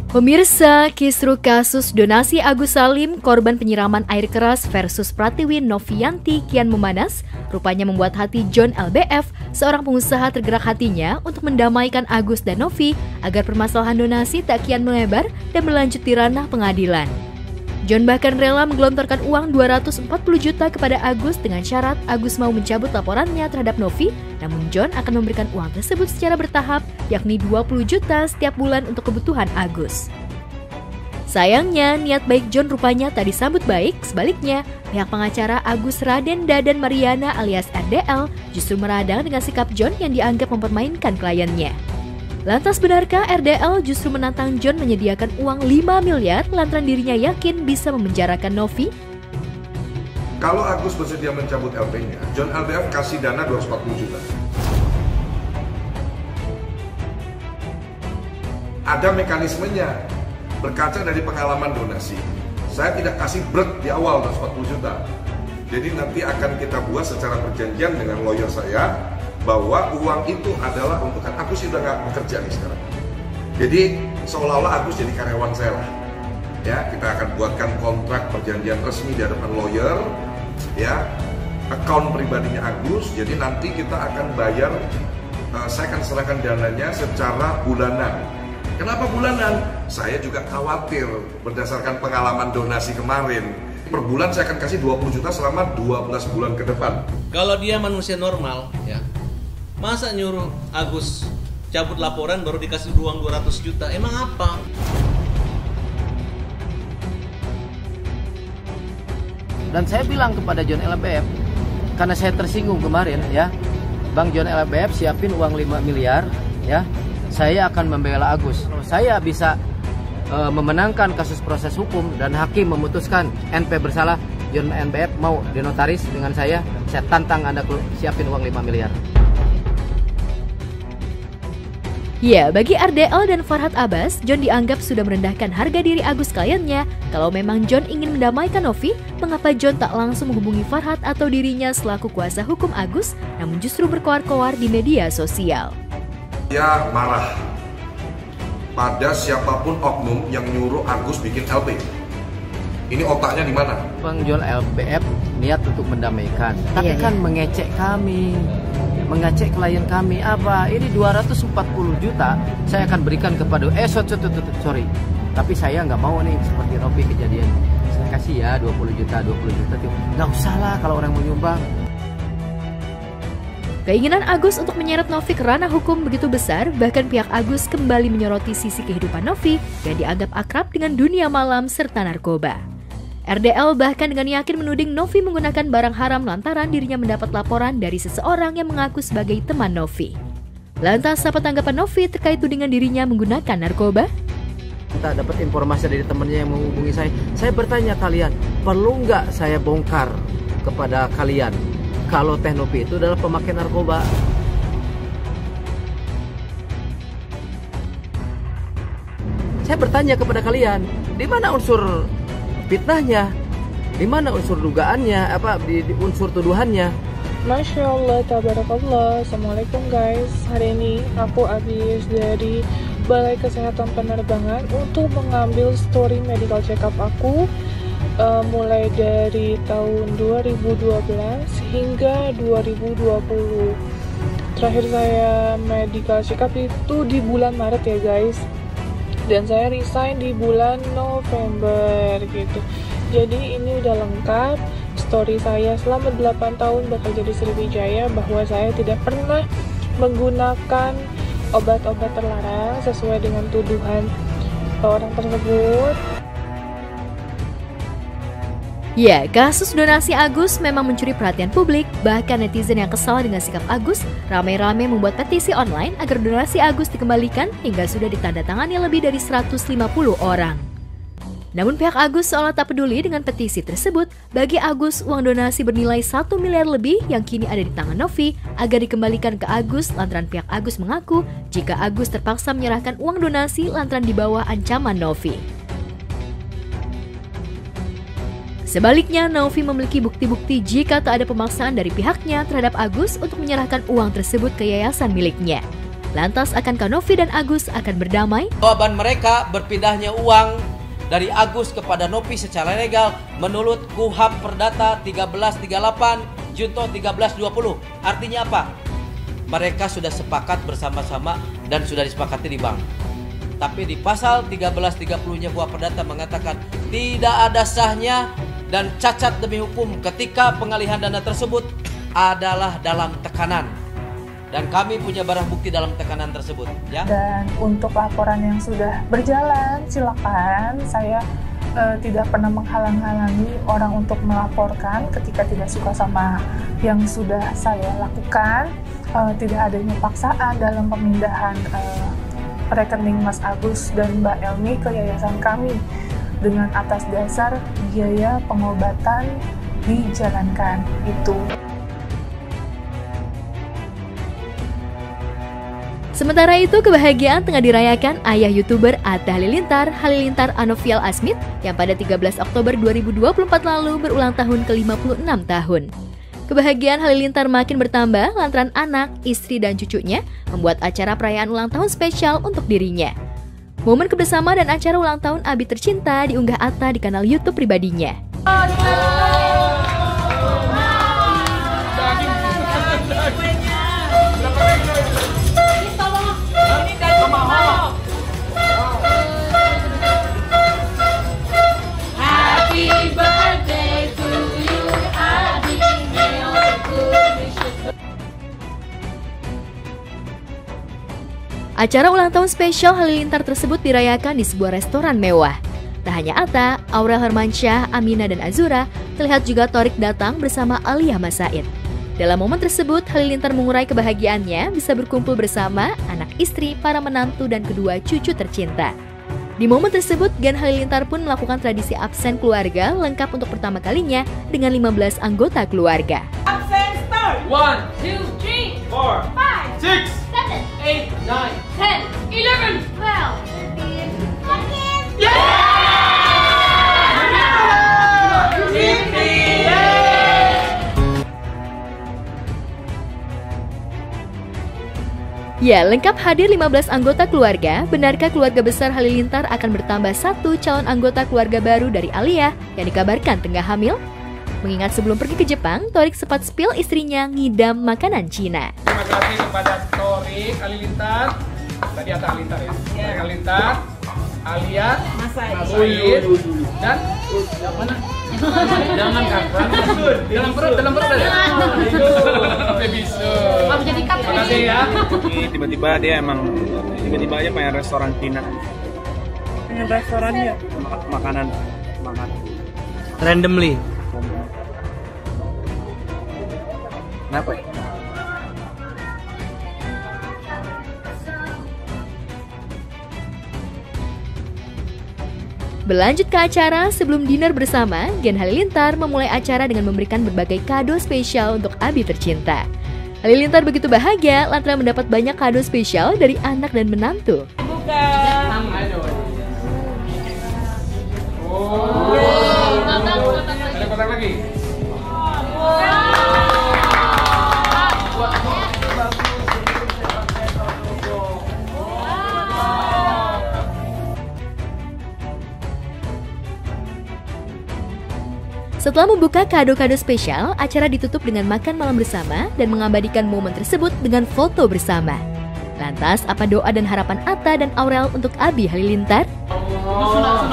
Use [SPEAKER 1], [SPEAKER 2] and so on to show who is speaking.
[SPEAKER 1] Pemirsa, kisruh kasus donasi Agus Salim, korban penyiraman air keras versus Pratiwi Novianti kian memanas, rupanya membuat hati John LBF, seorang pengusaha tergerak hatinya untuk mendamaikan Agus dan Novi agar permasalahan donasi tak kian melebar dan berlanjut di ranah pengadilan. John bahkan rela menggelontorkan uang 240 juta kepada Agus dengan syarat Agus mau mencabut laporannya terhadap Novi, namun John akan memberikan uang tersebut secara bertahap, yakni 20 juta setiap bulan untuk kebutuhan Agus. Sayangnya, niat baik John rupanya tak disambut baik, sebaliknya, pihak pengacara Agus Raden Dadan Mariana alias RDL justru meradang dengan sikap John yang dianggap mempermainkan kliennya. Lantas benarkah RDL justru menantang John menyediakan uang 5 miliar lantaran dirinya yakin bisa memenjarakan Novi?
[SPEAKER 2] Kalau Agus bersedia mencabut LP-nya, John LBF kasih dana 240 juta. Ada mekanismenya, berkaca dari pengalaman donasi. Saya tidak kasih brek di awal 240 juta. Jadi nanti akan kita buat secara perjanjian dengan lawyer saya, bahwa uang itu adalah untuk Agus sudah nggak bekerja nih sekarang. Jadi seolah-olah Agus jadi karyawan saya lah. Ya, kita akan buatkan kontrak perjanjian resmi di hadapan lawyer, ya, account pribadinya Agus. Jadi nanti kita akan bayar, saya akan serahkan dananya secara bulanan. Kenapa bulanan? Saya juga khawatir berdasarkan pengalaman donasi kemarin. Per bulan saya akan kasih 20 juta selama 12 bulan ke depan.
[SPEAKER 3] Kalau dia manusia normal, ya, masa nyuruh Agus cabut laporan baru dikasih uang 200 juta? Emang apa?
[SPEAKER 4] Dan saya bilang kepada John LBF, karena saya tersinggung kemarin, ya, Bang John LBF siapin uang 5 miliar, ya, saya akan membela Agus. Kalau saya bisa memenangkan kasus proses hukum dan hakim memutuskan NP bersalah, John LBF mau dinotaris dengan saya tantang Anda siapin uang 5 miliar.
[SPEAKER 1] Ya, bagi RDL dan Farhad Abbas, John dianggap sudah merendahkan harga diri Agus kliennya. Kalau memang John ingin mendamaikan Novi, mengapa John tak langsung menghubungi Farhad atau dirinya selaku kuasa hukum Agus, namun justru berkoar-koar di media sosial?
[SPEAKER 2] Dia marah pada siapapun oknum yang nyuruh Agus bikin LP. Ini otaknya di mana?
[SPEAKER 4] Bang John LBF niat untuk mendamaikan, tapi kan mengecek kami. Mengecek klien kami apa? Ini 240 juta saya akan berikan kepada sorry. Tapi saya nggak mau nih seperti Novi kejadian. Saya kasih ya 20 juta. Nggak usah lah kalau orang mau nyumbang.
[SPEAKER 1] Keinginan Agus untuk menyeret Novi ke ranah hukum begitu besar, bahkan pihak Agus kembali menyoroti sisi kehidupan Novi yang dianggap akrab dengan dunia malam serta narkoba. RDL bahkan dengan yakin menuding Novi menggunakan barang haram lantaran dirinya mendapat laporan dari seseorang yang mengaku sebagai teman Novi. Lantas apa tanggapan Novi terkait tudingan dirinya menggunakan narkoba?
[SPEAKER 4] Kita dapat informasi dari temannya yang menghubungi saya. Saya bertanya kalian, perlu nggak saya bongkar kepada kalian kalau Teh Novi itu adalah pemakai narkoba? Saya bertanya kepada kalian, di mana unsur fitnahnya, di mana unsur dugaannya, di unsur tuduhannya?
[SPEAKER 5] Masya Allah, tabarakallah. Assalamualaikum guys. Hari ini aku habis dari Balai Kesehatan Penerbangan untuk mengambil story medical check up aku mulai dari tahun 2012 hingga 2020. Terakhir saya medical check up itu di bulan Maret ya guys. Dan saya resign di bulan November gitu. Jadi ini udah lengkap story saya selama 8 tahun bekerja di Sriwijaya, bahwa saya tidak pernah menggunakan obat-obat terlarang sesuai dengan tuduhan orang tersebut.
[SPEAKER 1] Ya, kasus donasi Agus memang mencuri perhatian publik. Bahkan netizen yang kesal dengan sikap Agus ramai-ramai membuat petisi online agar donasi Agus dikembalikan hingga sudah ditandatangani lebih dari 150 orang. Namun pihak Agus seolah tak peduli dengan petisi tersebut. Bagi Agus, uang donasi bernilai 1 miliar lebih yang kini ada di tangan Novi agar dikembalikan ke Agus lantaran pihak Agus mengaku jika Agus terpaksa menyerahkan uang donasi lantaran di bawah ancaman Novi. Sebaliknya, Novi memiliki bukti-bukti jika tak ada pemaksaan dari pihaknya terhadap Agus untuk menyerahkan uang tersebut ke yayasan miliknya. Lantas akankah Novi dan Agus akan berdamai?
[SPEAKER 4] Jawaban mereka berpindahnya uang dari Agus kepada Novi secara legal menurut KUHP Perdata 1338 Junto 1320. Artinya apa? Mereka sudah sepakat bersama-sama dan sudah disepakati di bank. Tapi di pasal 1330-nya KUHP Perdata mengatakan tidak ada sahnya dan cacat demi hukum ketika pengalihan dana tersebut adalah dalam tekanan. Dan kami punya barang bukti dalam tekanan tersebut, ya.
[SPEAKER 5] Dan untuk laporan yang sudah berjalan, silakan. Saya tidak pernah menghalang-halangi orang untuk melaporkan ketika tidak suka sama yang sudah saya lakukan. Tidak adanya paksaan dalam pemindahan rekening Mas Agus dan Mbak Elmi ke yayasan kami dengan atas dasar biaya pengobatan dijalankan itu.
[SPEAKER 1] Sementara itu, kebahagiaan tengah dirayakan ayah YouTuber Atta Halilintar, Halilintar Anovial Asmit, yang pada 13 Oktober 2024 lalu berulang tahun ke-56 tahun. Kebahagiaan Halilintar makin bertambah lantaran anak, istri, dan cucunya membuat acara perayaan ulang tahun spesial untuk dirinya. Momen kebersama dan acara ulang tahun Abi tercinta diunggah Atta di kanal YouTube pribadinya. Acara ulang tahun spesial Halilintar tersebut dirayakan di sebuah restoran mewah. Tak hanya Atta, Aurel Hermansyah, Amina, dan Azura, terlihat juga Thorik datang bersama Alia Mas Said. Dalam momen tersebut, Halilintar mengurai kebahagiaannya bisa berkumpul bersama anak istri, para menantu, dan kedua cucu tercinta. Di momen tersebut, Gen Halilintar pun melakukan tradisi absen keluarga lengkap untuk pertama kalinya dengan 15 anggota keluarga.
[SPEAKER 6] Absen start! 1, 2, 3, 4, 5, 6, 7, 8, 9, 10, 11, 12, 13, 14.
[SPEAKER 1] Ya, lengkap hadir 15 anggota keluarga. Benarkah keluarga besar Halilintar akan bertambah 1 calon anggota keluarga baru dari Alia yang dikabarkan tengah hamil? Mengingat sebelum pergi ke Jepang, Thorik sempat spill istrinya ngidam makanan Cina.
[SPEAKER 7] Terima kasih kepada Thorik Halilintar, tadi Atta Halilintar ya, Thorik Halilintar, Alia, Mas Said, dan mana? Jangan kan? Dalam perut ada. Bisa. Terima kasih ya.
[SPEAKER 8] Tiba-tiba dia emang aja pengen restoran Cina.
[SPEAKER 7] Pengen restorannya?
[SPEAKER 8] Makanan.
[SPEAKER 3] Randomly.
[SPEAKER 8] Kenapa ya?
[SPEAKER 1] Berlanjut ke acara, sebelum dinner bersama, Gen Halilintar memulai acara dengan memberikan berbagai kado spesial untuk Abi tercinta. Halilintar begitu bahagia lantaran mendapat banyak kado spesial dari anak dan menantu.
[SPEAKER 6] Buka.
[SPEAKER 7] Ada kotak lagi.
[SPEAKER 1] Setelah membuka kado-kado spesial, acara ditutup dengan makan malam bersama dan mengabadikan momen tersebut dengan foto bersama. Lantas, apa doa dan harapan Atta dan Aurel untuk Abi Halilintar?
[SPEAKER 7] Sunat.